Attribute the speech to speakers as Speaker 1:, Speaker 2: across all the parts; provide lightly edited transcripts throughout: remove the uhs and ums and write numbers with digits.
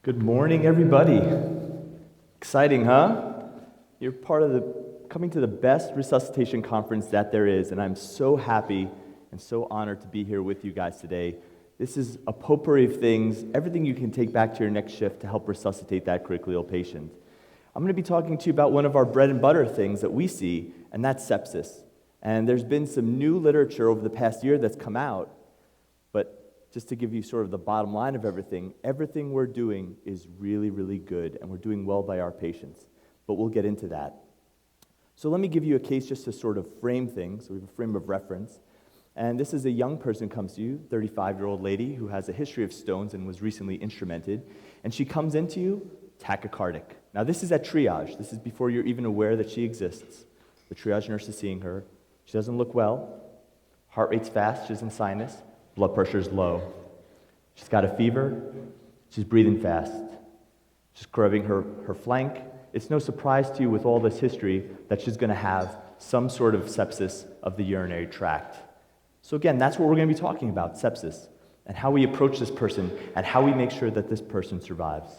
Speaker 1: Good morning, everybody. Exciting, huh? You're coming to the best resuscitation conference that there is, and I'm so happy and so honored to be here with you guys today. This is a potpourri of things, everything you can take back to your next shift to help resuscitate that critically ill patient. I'm going to be talking to you about one of our bread and butter things that we see, and that's sepsis. And there's been some new literature over the past year that's come out, but just to give you sort of the bottom line of everything we're doing is really, really good, and we're doing well by our patients. But we'll get into that. So let me give you a case just to sort of frame things, so we have a frame of reference. And this is a young person who comes to you, 35-year-old lady who has a history of stones and was recently instrumented. And she comes into you tachycardic. Now this is at triage. This is before you're even aware that she exists. The triage nurse is seeing her. She doesn't look well. Heart rate's fast. She's in sinus. Blood pressure's low. She's got a fever. She's breathing fast. She's scrubbing her flank. It's no surprise to you with all this history that she's going to have some sort of sepsis of the urinary tract. So again, that's what we're going to be talking about, sepsis, and how we approach this person and how we make sure that this person survives.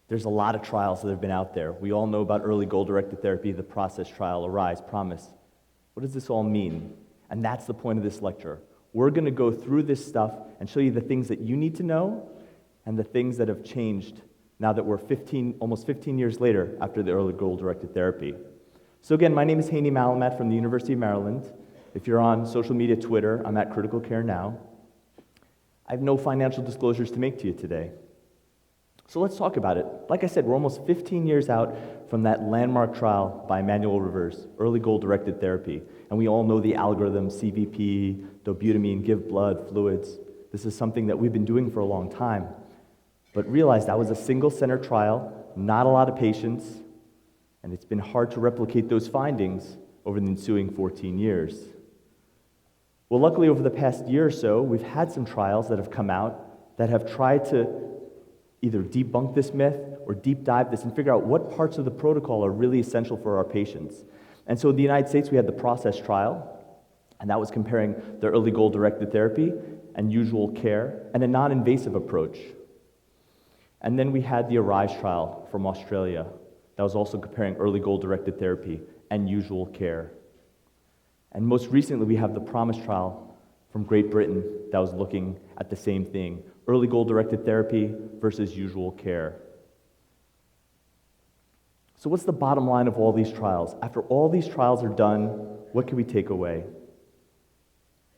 Speaker 1: There's a lot of trials that have been out there. We all know about early goal-directed therapy, the PROCESS trial, ARISE, PROMISE. What does this all mean? And that's the point of this lecture. We're going to go through this stuff and show you the things that you need to know and the things that have changed now that we're almost 15 years later after the early goal-directed therapy. So again, my name is Haney Mallemat from the University of Maryland. If you're on social media, Twitter, I'm at Critical Care Now. I have no financial disclosures to make to you today. So let's talk about it. Like I said, we're almost 15 years out from that landmark trial by Emmanuel Rivers, early goal-directed therapy. And we all know the algorithm, CVP, dobutamine, give blood, fluids. This is something that we've been doing for a long time. But realize that was a single-center trial, not a lot of patients, and it's been hard to replicate those findings over the ensuing 14 years. Well, luckily, over the past year or so, we've had some trials that have come out that have tried to either debunk this myth or deep dive this and figure out what parts of the protocol are really essential for our patients. And so in the United States, we had the PROCESS trial, and that was comparing the early goal-directed therapy and usual care and a non-invasive approach. And then we had the ARISE trial from Australia that was also comparing early goal-directed therapy and usual care. And most recently, we have the PROMISE trial from Great Britain that was looking at the same thing, early goal-directed therapy versus usual care. So what's the bottom line of all these trials? After all these trials are done, what can we take away?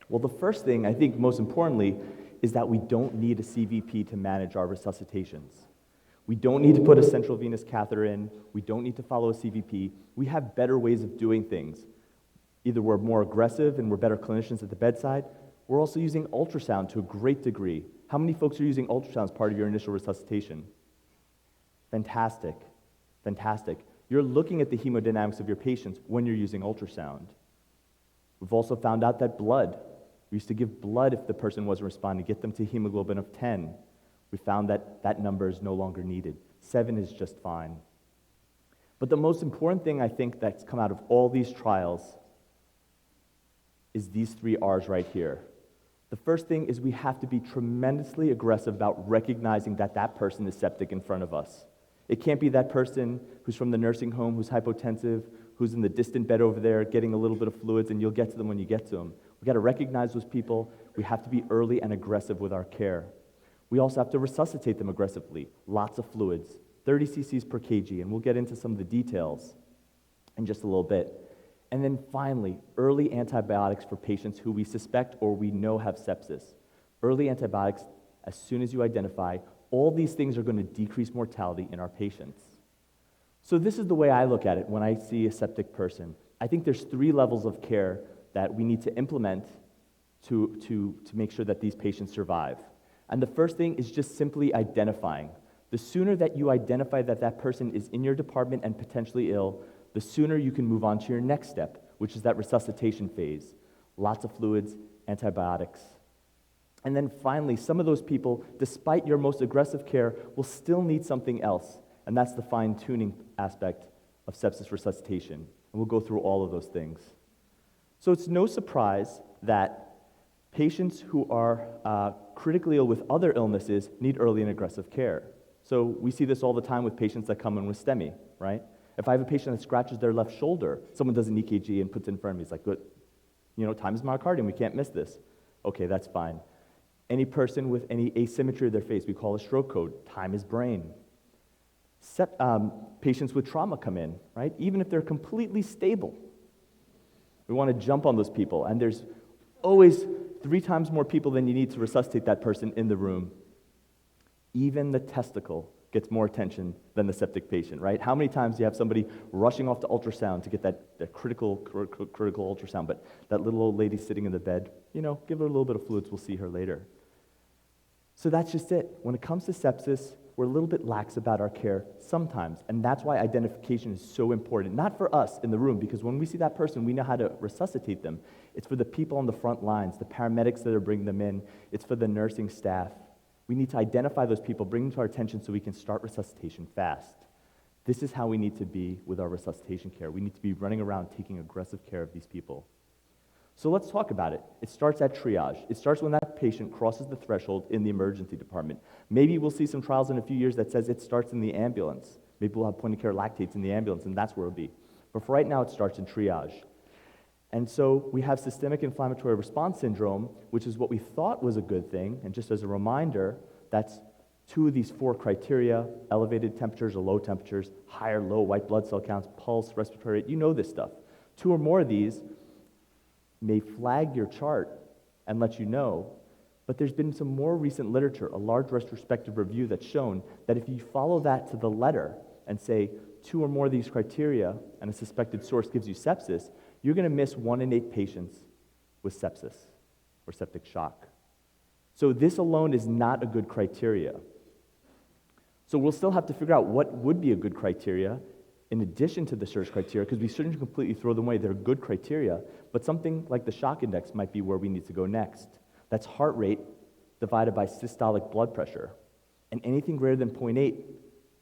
Speaker 1: Well, the first thing, I think most importantly, is that we don't need a CVP to manage our resuscitations. We don't need to put a central venous catheter in. We don't need to follow a CVP. We have better ways of doing things. Either we're more aggressive and we're better clinicians at the bedside. We're also using ultrasound to a great degree. How many folks are using ultrasound as part of your initial resuscitation? Fantastic. Fantastic. You're looking at the hemodynamics of your patients when you're using ultrasound. We've also found out that blood, we used to give blood if the person wasn't responding, get them to hemoglobin of 10. We found that that number is no longer needed. 7 is just fine. But the most important thing I think that's come out of all these trials is these 3 R's right here. The first thing is we have to be tremendously aggressive about recognizing that that person is septic in front of us. It can't be that person who's from the nursing home, who's hypotensive, who's in the distant bed over there getting a little bit of fluids, and you'll get to them when you get to them. We've got to recognize those people. We have to be early and aggressive with our care. We also have to resuscitate them aggressively. Lots of fluids, 30 cc's per kg, and we'll get into some of the details in just a little bit. And then finally, early antibiotics for patients who we suspect or we know have sepsis. Early antibiotics, as soon as you identify, all these things are going to decrease mortality in our patients. So this is the way I look at it when I see a septic person. I think there's 3 levels of care that we need to implement to make sure that these patients survive. And the first thing is just simply identifying. The sooner that you identify that that person is in your department and potentially ill, the sooner you can move on to your next step, which is that resuscitation phase. Lots of fluids, antibiotics. And then finally, some of those people, despite your most aggressive care, will still need something else, and that's the fine-tuning aspect of sepsis resuscitation. And we'll go through all of those things. So it's no surprise that Patients who are critically ill with other illnesses need early and aggressive care. So we see this all the time with patients that come in with STEMI, right? If I have a patient that scratches their left shoulder, someone does an EKG and puts it in front of me. It's like, good, time is myocardium, we can't miss this. Okay, that's fine. Any person with any asymmetry of their face, we call a stroke code. Time is brain. Patients with trauma come in, right? Even if they're completely stable. We want to jump on those people, and there's always 3 times more people than you need to resuscitate that person in the room. Even the testicle gets more attention than the septic patient, right? How many times do you have somebody rushing off to ultrasound to get that critical ultrasound, but that little old lady sitting in the bed, give her a little bit of fluids, we'll see her later. So that's just it. When it comes to sepsis, we're a little bit lax about our care sometimes, and that's why identification is so important. Not for us in the room, because when we see that person, we know how to resuscitate them. It's for the people on the front lines, the paramedics that are bringing them in. It's for the nursing staff. We need to identify those people, bring them to our attention so we can start resuscitation fast. This is how we need to be with our resuscitation care. We need to be running around taking aggressive care of these people. So let's talk about it. It starts at triage. It starts when that patient crosses the threshold in the emergency department. Maybe we'll see some trials in a few years that says it starts in the ambulance. Maybe we'll have point-of-care lactates in the ambulance, and that's where it'll be. But for right now, it starts in triage. And so we have systemic inflammatory response syndrome, which is what we thought was a good thing. And just as a reminder, that's 2 of these 4 criteria: elevated temperatures or low temperatures, high or low white blood cell counts, pulse, respiratory rate. You know this stuff. 2 or more of these may flag your chart and let you know, but there's been some more recent literature, a large retrospective review that's shown that if you follow that to the letter and say 2 or more of these criteria and a suspected source gives you sepsis, you're going to miss 1 in 8 patients with sepsis or septic shock. So this alone is not a good criteria. So we'll still have to figure out what would be a good criteria in addition to the search criteria, because we shouldn't completely throw them away. They're good criteria, but something like the shock index might be where we need to go next. That's heart rate divided by systolic blood pressure. And anything greater than 0.8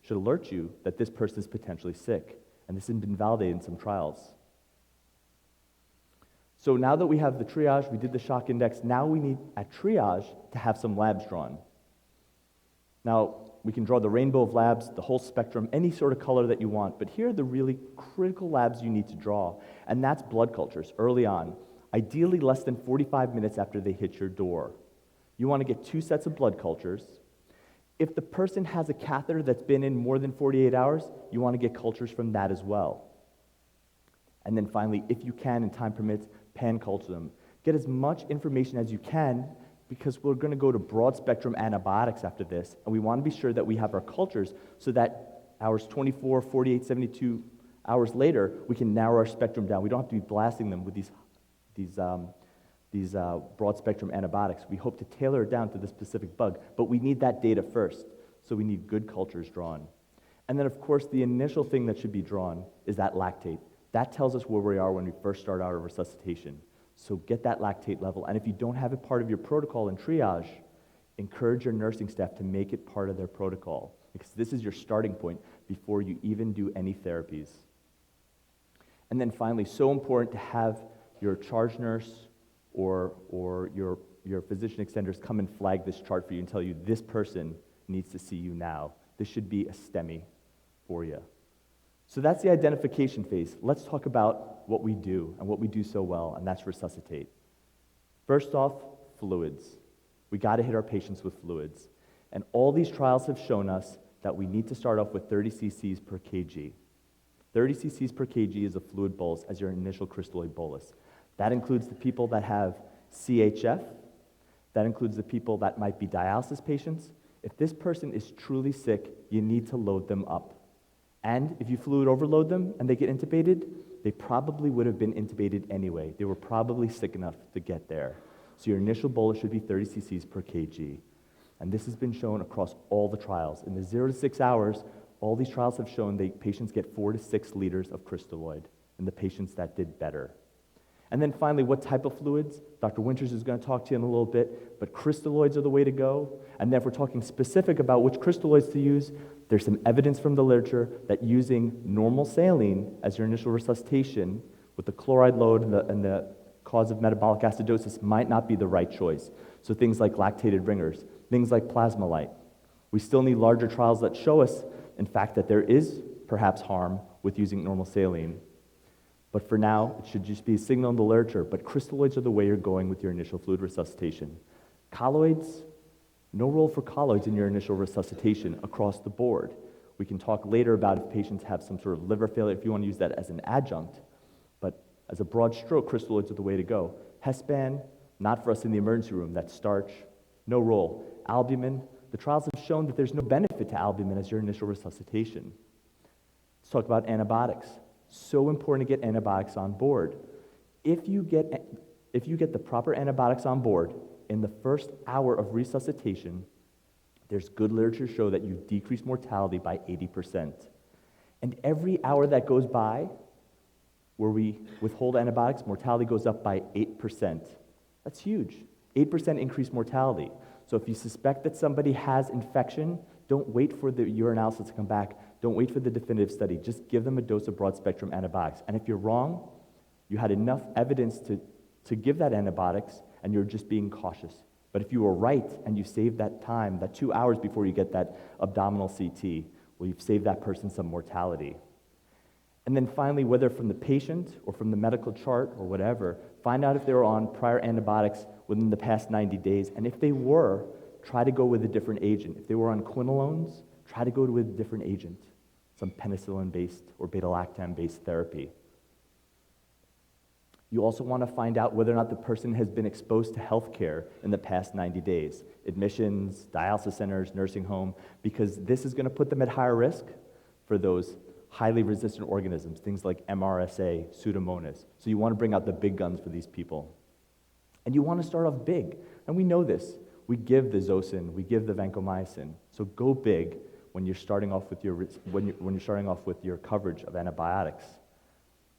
Speaker 1: should alert you that this person is potentially sick. And this has been validated in some trials. So now that we have the triage, we did the shock index, now we need, at triage, to have some labs drawn. Now, we can draw the rainbow of labs, the whole spectrum, any sort of color that you want, but here are the really critical labs you need to draw, and that's blood cultures early on, ideally less than 45 minutes after they hit your door. You want to get 2 sets of blood cultures. If the person has a catheter that's been in more than 48 hours, you want to get cultures from that as well. And then finally, if you can and time permits, pan culture them. Get as much information as you can, because we're going to go to broad spectrum antibiotics after this, and we want to be sure that we have our cultures so that hours 24, 48, 72 hours later, we can narrow our spectrum down. We don't have to be blasting them with these broad spectrum antibiotics. We hope to tailor it down to the specific bug, but we need that data first, so we need good cultures drawn. And then, of course, the initial thing that should be drawn is that lactate. That tells us where we are when we first start our resuscitation. So get that lactate level, and if you don't have it part of your protocol in triage, encourage your nursing staff to make it part of their protocol, because this is your starting point before you even do any therapies. And then finally, so important to have your charge nurse or your physician extenders come and flag this chart for you and tell you this person needs to see you now. This should be a STEMI for you. So that's the identification phase. Let's talk about what we do and what we do so well, and that's resuscitate. First off, fluids. We got to hit our patients with fluids. And all these trials have shown us that we need to start off with 30 cc's per kg. 30 cc's per kg is a fluid bolus as your initial crystalloid bolus. That includes the people that have CHF. That includes the people that might be dialysis patients. If this person is truly sick, you need to load them up. And if you fluid overload them and they get intubated, they probably would have been intubated anyway. They were probably sick enough to get there. So your initial bolus should be 30 cc's per kg. And this has been shown across all the trials. In the 0 to 6 hours, all these trials have shown that patients get 4 to 6 liters of crystalloid in the patients that did better. And then finally, what type of fluids? Dr. Winters is going to talk to you in a little bit, but crystalloids are the way to go. And then if we're talking specific about which crystalloids to use, there's some evidence from the literature that using normal saline as your initial resuscitation with the chloride load and the cause of metabolic acidosis might not be the right choice. So things like lactated ringers, things like plasma-lyte. We still need larger trials that show us, in fact, that there is perhaps harm with using normal saline. But for now, it should just be a signal in the literature, but crystalloids are the way you're going with your initial fluid resuscitation. Colloids, no role for colloids in your initial resuscitation across the board. We can talk later about if patients have some sort of liver failure, if you want to use that as an adjunct, but as a broad stroke, crystalloids are the way to go. Hespan, not for us in the emergency room, that's starch, no role. Albumin, the trials have shown that there's no benefit to albumin as your initial resuscitation. Let's talk about antibiotics. So important to get antibiotics on board. If you get the proper antibiotics on board in the first hour of resuscitation, there's good literature to show that you decrease mortality by 80%. And every hour that goes by where we withhold antibiotics, mortality goes up by 8%. That's huge. 8% increased mortality. So if you suspect that somebody has infection, don't wait for the urinalysis to come back. Don't wait for the definitive study. Just give them a dose of broad-spectrum antibiotics. And if you're wrong, you had enough evidence to give that antibiotics, and you're just being cautious. But if you were right and you saved that time, that 2 hours before you get that abdominal CT, well, you've saved that person some mortality. And then finally, whether from the patient or from the medical chart or whatever, find out if they were on prior antibiotics within the past 90 days. And if they were, try to go with a different agent. If they were on quinolones, try to go with a different agent, some penicillin-based or beta-lactam-based therapy. You also want to find out whether or not the person has been exposed to health care in the past 90 days. Admissions, dialysis centers, nursing home, because this is going to put them at higher risk for those highly resistant organisms, things like MRSA, Pseudomonas. So you want to bring out the big guns for these people. And you want to start off big. And we know this. We give the Zosyn, we give the vancomycin. So go big when you're starting off with your coverage of antibiotics.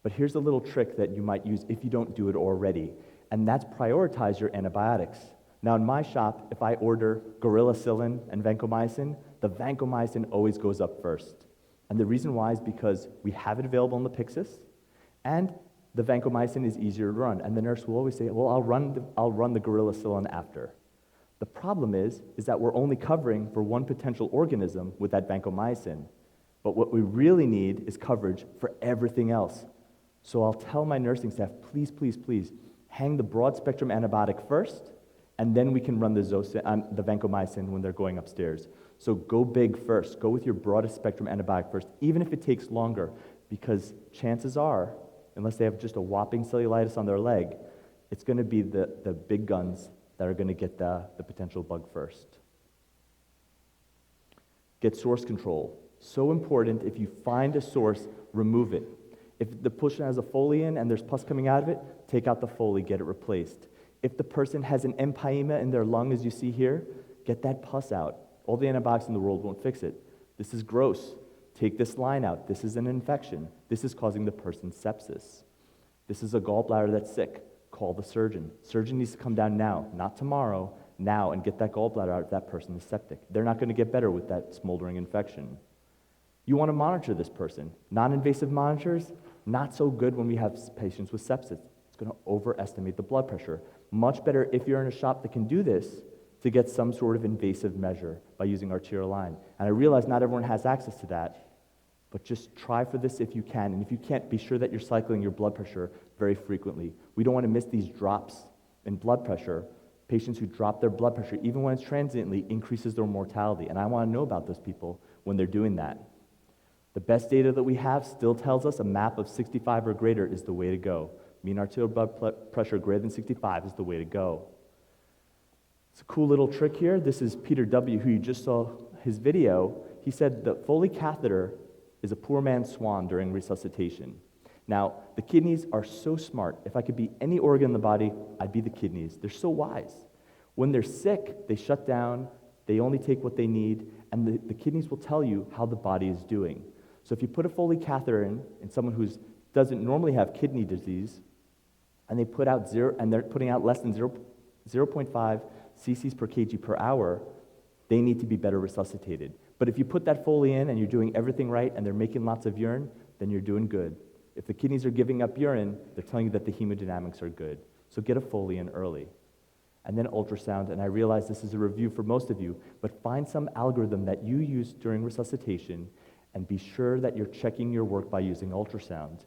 Speaker 1: But here's a little trick that you might use if you don't do it already, and that's prioritize your antibiotics. Now in my shop, if I order gorillacillin and vancomycin, the vancomycin always goes up first. And the reason why is because we have it available in the Pyxis, and the vancomycin is easier to run. And the nurse will always say, well, I'll run the gorillacillin after. The problem is that we're only covering for one potential organism with that vancomycin. But what we really need is coverage for everything else. So I'll tell my nursing staff, please, please, please, hang the broad-spectrum antibiotic first, and then we can run the vancomycin when they're going upstairs. So go big first. Go with your broadest spectrum antibiotic first, even if it takes longer, because chances are, unless they have just a whopping cellulitis on their leg, it's going to be the big guns that are going to get the potential bug first. Get source control. So important. If you find a source, remove it. If the patient has a Foley in and there's pus coming out of it, take out the Foley, get it replaced. If the person has an empyema in their lung, as you see here, get that pus out. All the antibiotics in the world won't fix it. This is gross. Take this line out. This is an infection. This is causing the person sepsis. This is a gallbladder that's sick. Call the surgeon. Surgeon needs to come down now, not tomorrow, now, and get that gallbladder out if that person is septic. They're not going to get better with that smoldering infection. You want to monitor this person. Non-invasive monitors, not so good when we have patients with sepsis. It's going to overestimate the blood pressure. Much better if you're in a shop that can do this to get some sort of invasive measure by using arterial line. And I realize not everyone has access to that, but just try for this if you can. And if you can't, be sure that you're cycling your blood pressure very frequently. We don't want to miss these drops in blood pressure. Patients who drop their blood pressure, even when it's transiently, increases their mortality. And I want to know about those people when they're doing that. The best data that we have still tells us a MAP of 65 or greater is the way to go. Mean arterial blood pressure greater than 65 is the way to go. It's a cool little trick here. This is Peter W., who you just saw his video. He said the Foley catheter is a poor man's swan during resuscitation. Now, the kidneys are so smart. If I could be any organ in the body, I'd be the kidneys. They're so wise. When they're sick, they shut down, they only take what they need, and the kidneys will tell you how the body is doing. So if you put a Foley catheter in someone who doesn't normally have kidney disease, and they put out they're putting out less than 0.5 cc's per kg per hour, they need to be better resuscitated. But if you put that Foley in and you're doing everything right and they're making lots of urine, then you're doing good. If the kidneys are giving up urine, they're telling you that the hemodynamics are good. So get a Foley in early. And then ultrasound, and I realize this is a review for most of you, but find some algorithm that you use during resuscitation and be sure that you're checking your work by using ultrasound.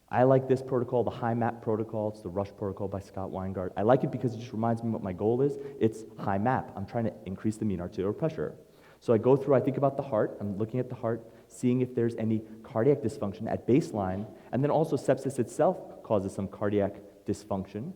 Speaker 1: I like this protocol, the high MAP protocol. It's the Rush protocol by Scott Weingart. I like it because it just reminds me what my goal is. It's high MAP. I'm trying to increase the mean arterial pressure. So I go through, I think about the heart. I'm looking at the heart, seeing if there's any cardiac dysfunction at baseline, and then also sepsis itself causes some cardiac dysfunction.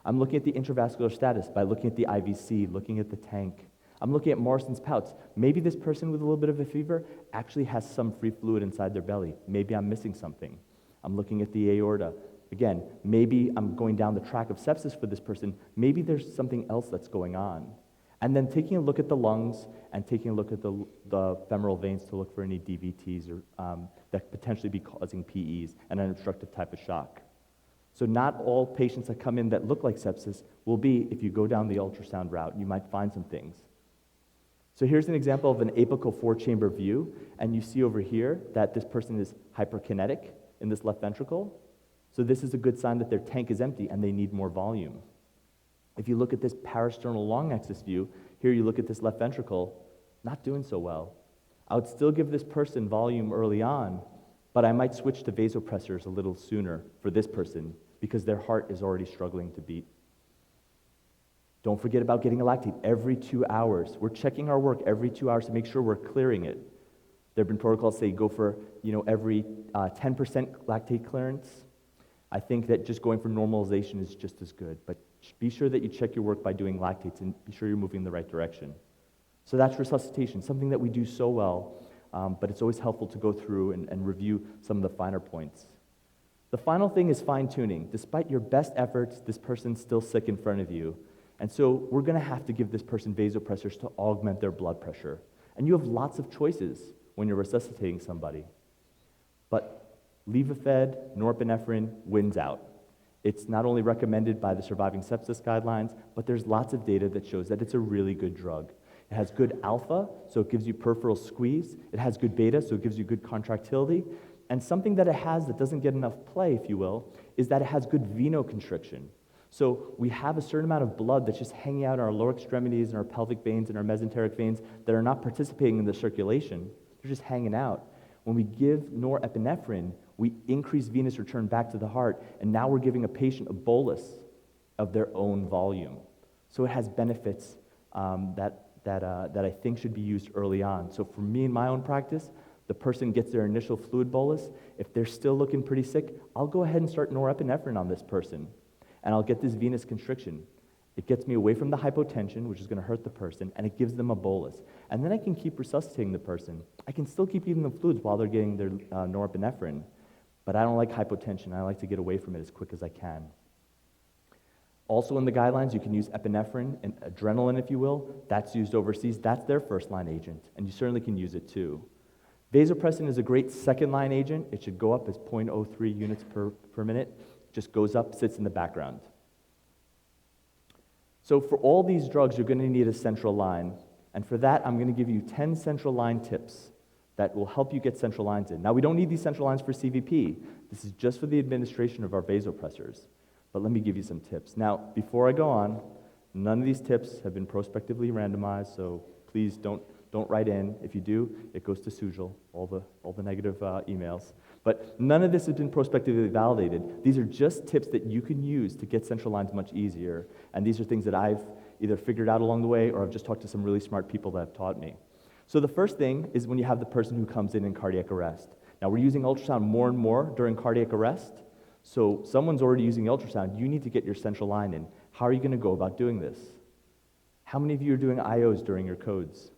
Speaker 1: I'm looking at the intravascular status by looking at the IVC, looking at the tank. I'm looking at Morrison's pouch. Maybe this person with a little bit of a fever actually has some free fluid inside their belly. Maybe I'm missing something. I'm looking at the aorta. Again, maybe I'm going down the track of sepsis for this person. Maybe there's something else that's going on. And then taking a look at the lungs and taking a look at the femoral veins to look for any DVTs or that potentially be causing PEs and an obstructive type of shock. So not all patients that come in that look like sepsis will be, if you go down the ultrasound route, you might find some things. So here's an example of an apical 4-chamber view, and you see over here that this person is hyperkinetic in this left ventricle. So this is a good sign that their tank is empty and they need more volume. If you look at this parasternal long axis view, here you look at this left ventricle, not doing so well. I would still give this person volume early on, but I might switch to vasopressors a little sooner for this person because their heart is already struggling to beat. Don't forget about getting a lactate every 2 hours. We're checking our work every 2 hours to make sure we're clearing it. There have been protocols say go for every 10% lactate clearance. I think that just going for normalization is just as good, but be sure that you check your work by doing lactates and be sure you're moving in the right direction. So that's resuscitation, something that we do so well, but it's always helpful to go through and review some of the finer points. The final thing is fine-tuning. Despite your best efforts, this person's still sick in front of you. And so we're going to have to give this person vasopressors to augment their blood pressure. And you have lots of choices when you're resuscitating somebody. But Levophed, norepinephrine wins out. It's not only recommended by the Surviving Sepsis Guidelines, but there's lots of data that shows that it's a really good drug. It has good alpha, so it gives you peripheral squeeze. It has good beta, so it gives you good contractility. And something that it has that doesn't get enough play, if you will, is that it has good venoconstriction. So we have a certain amount of blood that's just hanging out in our lower extremities and our pelvic veins and our mesenteric veins that are not participating in the circulation. They're just hanging out. When we give norepinephrine, we increase venous return back to the heart, and now we're giving a patient a bolus of their own volume. So it has benefits that I think should be used early on. So for me in my own practice, the person gets their initial fluid bolus. If they're still looking pretty sick, I'll go ahead and start norepinephrine on this person, and I'll get this venous constriction. It gets me away from the hypotension, which is going to hurt the person, and it gives them a bolus. And then I can keep resuscitating the person. I can still keep giving them fluids while they're getting their norepinephrine, but I don't like hypotension. I like to get away from it as quick as I can. Also in the guidelines, you can use epinephrine and adrenaline, if you will. That's used overseas. That's their first-line agent, and you certainly can use it too. Vasopressin is a great second-line agent. It should go up as 0.03 units per minute. Just goes up, sits in the background. So for all these drugs, you're going to need a central line. And for that, I'm going to give you 10 central line tips that will help you get central lines in. Now, we don't need these central lines for CVP. This is just for the administration of our vasopressors. But let me give you some tips. Now, before I go on, none of these tips have been prospectively randomized, so please don't write in. If you do, it goes to Sujal, all the negative emails. But none of this has been prospectively validated. These are just tips that you can use to get central lines much easier. And these are things that I've either figured out along the way or I've just talked to some really smart people that have taught me. So the first thing is when you have the person who comes in cardiac arrest. Now, we're using ultrasound more and more during cardiac arrest. So someone's already using the ultrasound. You need to get your central line in. How are you going to go about doing this? How many of you are doing IOs during your codes?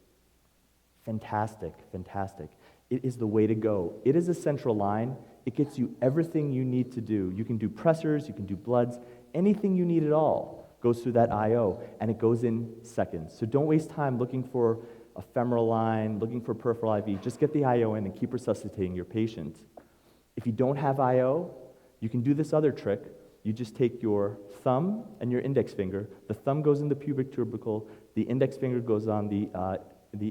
Speaker 1: Fantastic, fantastic. It is the way to go. It is a central line. It gets you everything you need to do. You can do pressors, you can do bloods, anything you need at all goes through that IO, and it goes in seconds. So don't waste time looking for a femoral line, looking for peripheral IV. Just get the IO in and keep resuscitating your patient. If you don't have IO, you can do this other trick. You just take your thumb and your index finger. The thumb goes in the pubic tubercle. The index finger goes on the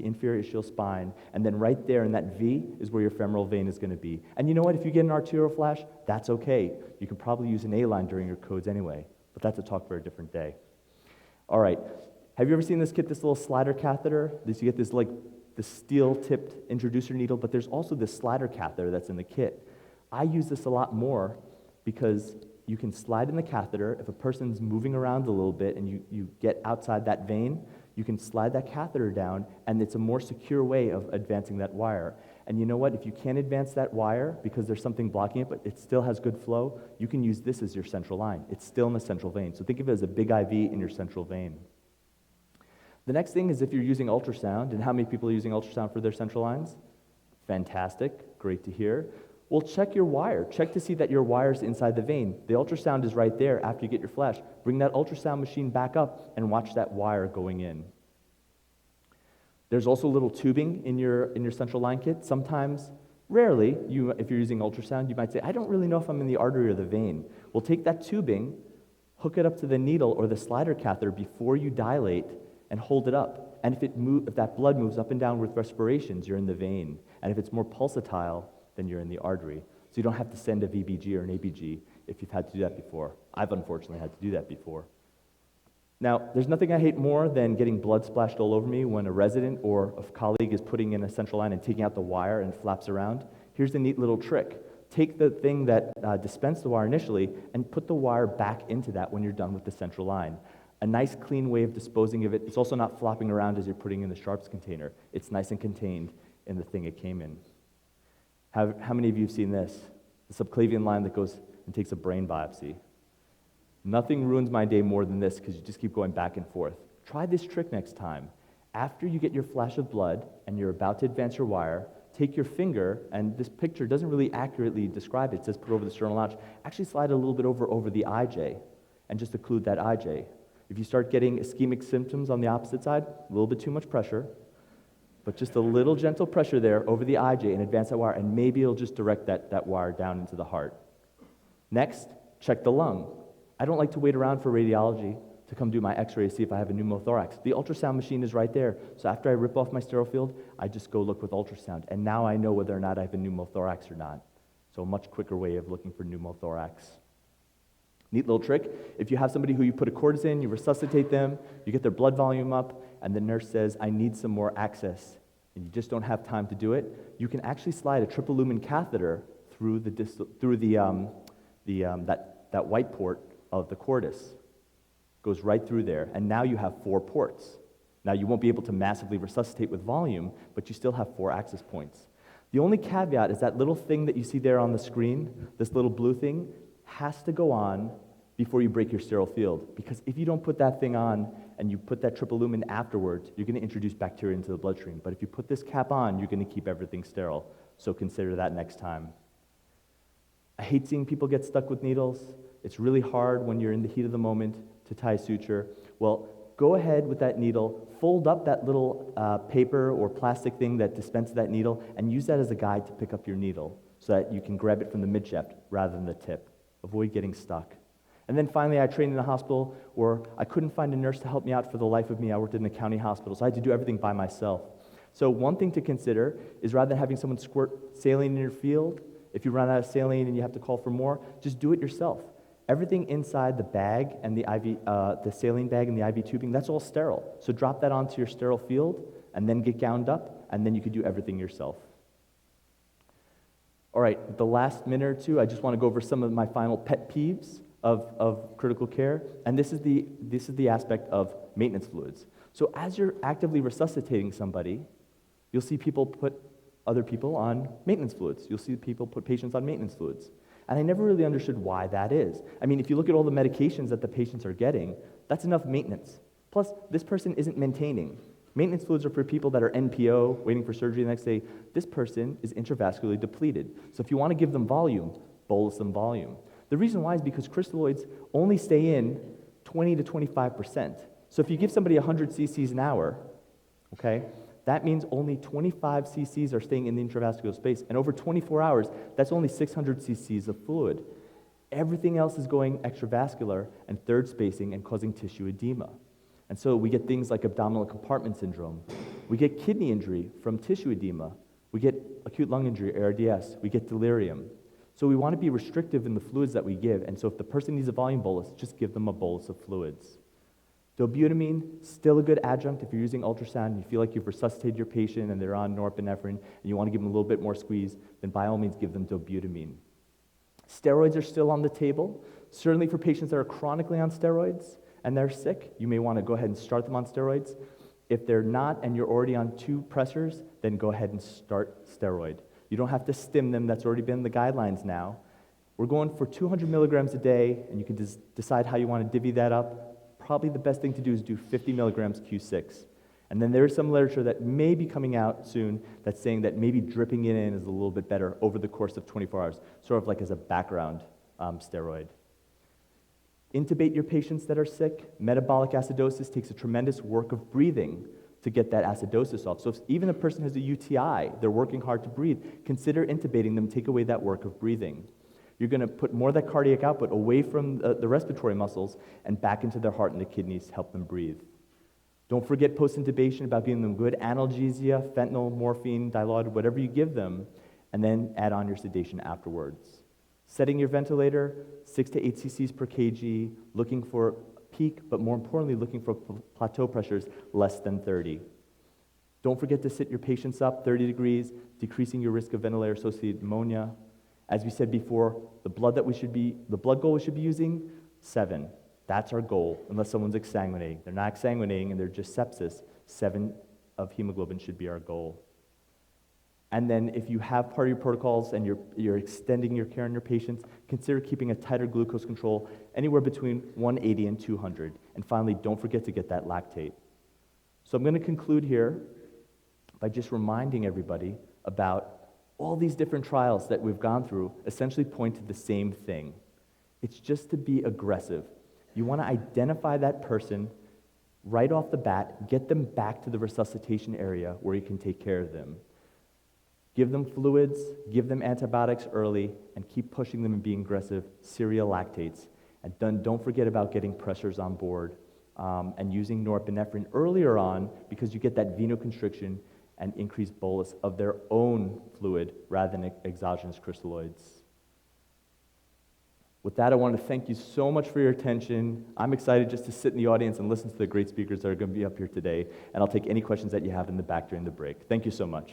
Speaker 1: inferior ischial spine, and then right there in that V is where your femoral vein is going to be. And you know what? If you get an arterial flash, that's okay. You can probably use an A line during your codes anyway. But that's a talk for a different day. All right. Have you ever seen this kit, this little slider catheter? You get this steel-tipped introducer needle, but there's also this slider catheter that's in the kit. I use this a lot more because you can slide in the catheter. If a person's moving around a little bit and you get outside that vein, you can slide that catheter down, and it's a more secure way of advancing that wire. And you know what? If you can't advance that wire because there's something blocking it, but it still has good flow, you can use this as your central line. It's still in the central vein. So think of it as a big IV in your central vein. The next thing is if you're using ultrasound, and how many people are using ultrasound for their central lines? Fantastic, great to hear. Well, check your wire. Check to see that your wire's inside the vein. The ultrasound is right there after you get your flash. Bring that ultrasound machine back up and watch that wire going in. There's also a little tubing in your central line kit. Sometimes, rarely, if you're using ultrasound, you might say, I don't really know if I'm in the artery or the vein. Well, take that tubing, hook it up to the needle or the slider catheter before you dilate, and hold it up. And if that blood moves up and down with respirations, you're in the vein. And if it's more pulsatile, then you're in the artery. So you don't have to send a VBG or an ABG if you've had to do that before. I've unfortunately had to do that before. Now, there's nothing I hate more than getting blood splashed all over me when a resident or a colleague is putting in a central line and taking out the wire and it flaps around. Here's a neat little trick. Take the thing that dispensed the wire initially and put the wire back into that when you're done with the central line. A nice clean way of disposing of it. It's also not flopping around as you're putting in the sharps container. It's nice and contained in the thing it came in. How many of you have seen this? The subclavian line that goes and takes a brain biopsy. Nothing ruins my day more than this because you just keep going back and forth. Try this trick next time. After you get your flash of blood and you're about to advance your wire, take your finger, and this picture doesn't really accurately describe it. It says put over the sternal notch. Actually slide a little bit over the IJ and just occlude that IJ. If you start getting ischemic symptoms on the opposite side, a little bit too much pressure, but just a little gentle pressure there over the IJ and advance that wire, and maybe it'll just direct that wire down into the heart. Next, check the lung. I don't like to wait around for radiology to come do my x-ray to see if I have a pneumothorax. The ultrasound machine is right there, so after I rip off my sterile field, I just go look with ultrasound, and now I know whether or not I have a pneumothorax or not. So a much quicker way of looking for pneumothorax. Neat little trick. If you have somebody who you put a cortis in, you resuscitate them, you get their blood volume up, and the nurse says, I need some more access, and you just don't have time to do it, you can actually slide a triple lumen catheter through that white port of the cortis. Goes right through there, and now you have 4 ports. Now you won't be able to massively resuscitate with volume, but you still have 4 access points. The only caveat is that little thing that you see there on the screen, this little blue thing, has to go on before you break your sterile field. Because if you don't put that thing on and you put that triple lumen afterwards, you're going to introduce bacteria into the bloodstream. But if you put this cap on, you're going to keep everything sterile. So consider that next time. I hate seeing people get stuck with needles. It's really hard when you're in the heat of the moment to tie a suture. Well, go ahead with that needle, fold up that little paper or plastic thing that dispenses that needle, and use that as a guide to pick up your needle so that you can grab it from the midshaft rather than the tip. Avoid getting stuck. And then finally, I trained in a hospital where I couldn't find a nurse to help me out for the life of me. I worked in a county hospital, so I had to do everything by myself. So one thing to consider is rather than having someone squirt saline in your field, if you run out of saline and you have to call for more, just do it yourself. Everything inside the bag and the IV, the saline bag and the IV tubing, that's all sterile. So drop that onto your sterile field and then get gowned up, and then you can do everything yourself. All right, the last minute or two, I just want to go over some of my final pet peeves of critical care, and this is the aspect of maintenance fluids. So as you're actively resuscitating somebody, you'll see people put other people on maintenance fluids. You'll see people put patients on maintenance fluids. And I never really understood why that is. I mean, if you look at all the medications that the patients are getting, that's enough maintenance. Plus, this person isn't maintaining. Maintenance fluids are for people that are NPO, waiting for surgery the next day. This person is intravascularly depleted. So if you want to give them volume, bolus them volume. The reason why is because crystalloids only stay in 20 to 25%. So if you give somebody 100 cc's an hour, okay, that means only 25 cc's are staying in the intravascular space. And over 24 hours, that's only 600 cc's of fluid. Everything else is going extravascular and third spacing and causing tissue edema. And so we get things like abdominal compartment syndrome. We get kidney injury from tissue edema. We get acute lung injury, ARDS. We get delirium. So we want to be restrictive in the fluids that we give, and so if the person needs a volume bolus, just give them a bolus of fluids. Dobutamine, still a good adjunct if you're using ultrasound and you feel like you've resuscitated your patient and they're on norepinephrine and you want to give them a little bit more squeeze, then by all means give them dobutamine. Steroids are still on the table. Certainly for patients that are chronically on steroids and they're sick, you may want to go ahead and start them on steroids. If they're not and you're already on 2 pressors, then go ahead and start steroid. You don't have to stim them, that's already been in the guidelines now. We're going for 200 milligrams a day, and you can decide how you want to divvy that up. Probably the best thing to do is do 50 milligrams Q6. And then there is some literature that may be coming out soon that's saying that maybe dripping it in is a little bit better over the course of 24 hours, sort of like as a background steroid. Intubate your patients that are sick. Metabolic acidosis takes a tremendous work of breathing to get that acidosis off. So if even a person has a UTI, they're working hard to breathe, consider intubating them, take away that work of breathing. You're going to put more of that cardiac output away from the respiratory muscles and back into their heart and the kidneys to help them breathe. Don't forget post-intubation about giving them good analgesia, fentanyl, morphine, dilaudid, whatever you give them, and then add on your sedation afterwards. Setting your ventilator, 6 to 8 cc's per kg, looking for peak, but more importantly, looking for plateau pressures less than 30. Don't forget to sit your patients up 30 degrees, decreasing your risk of ventilator-associated pneumonia. As we said before, the blood goal we should be using, 7. That's our goal, unless someone's exsanguinating. They're not exsanguinating and they're just sepsis. 7 of hemoglobin should be our goal. And then if you have part of your protocols and you're extending your care on your patients, consider keeping a tighter glucose control anywhere between 180 and 200. And finally, don't forget to get that lactate. So I'm going to conclude here by just reminding everybody about all these different trials that we've gone through essentially point to the same thing. It's just to be aggressive. You want to identify that person right off the bat, get them back to the resuscitation area where you can take care of them. Give them fluids, give them antibiotics early, and keep pushing them and being aggressive, serial lactates. And don't forget about getting pressors on board and using norepinephrine earlier on because you get that venoconstriction and increased bolus of their own fluid rather than exogenous crystalloids. With that, I want to thank you so much for your attention. I'm excited just to sit in the audience and listen to the great speakers that are going to be up here today, and I'll take any questions that you have in the back during the break. Thank you so much.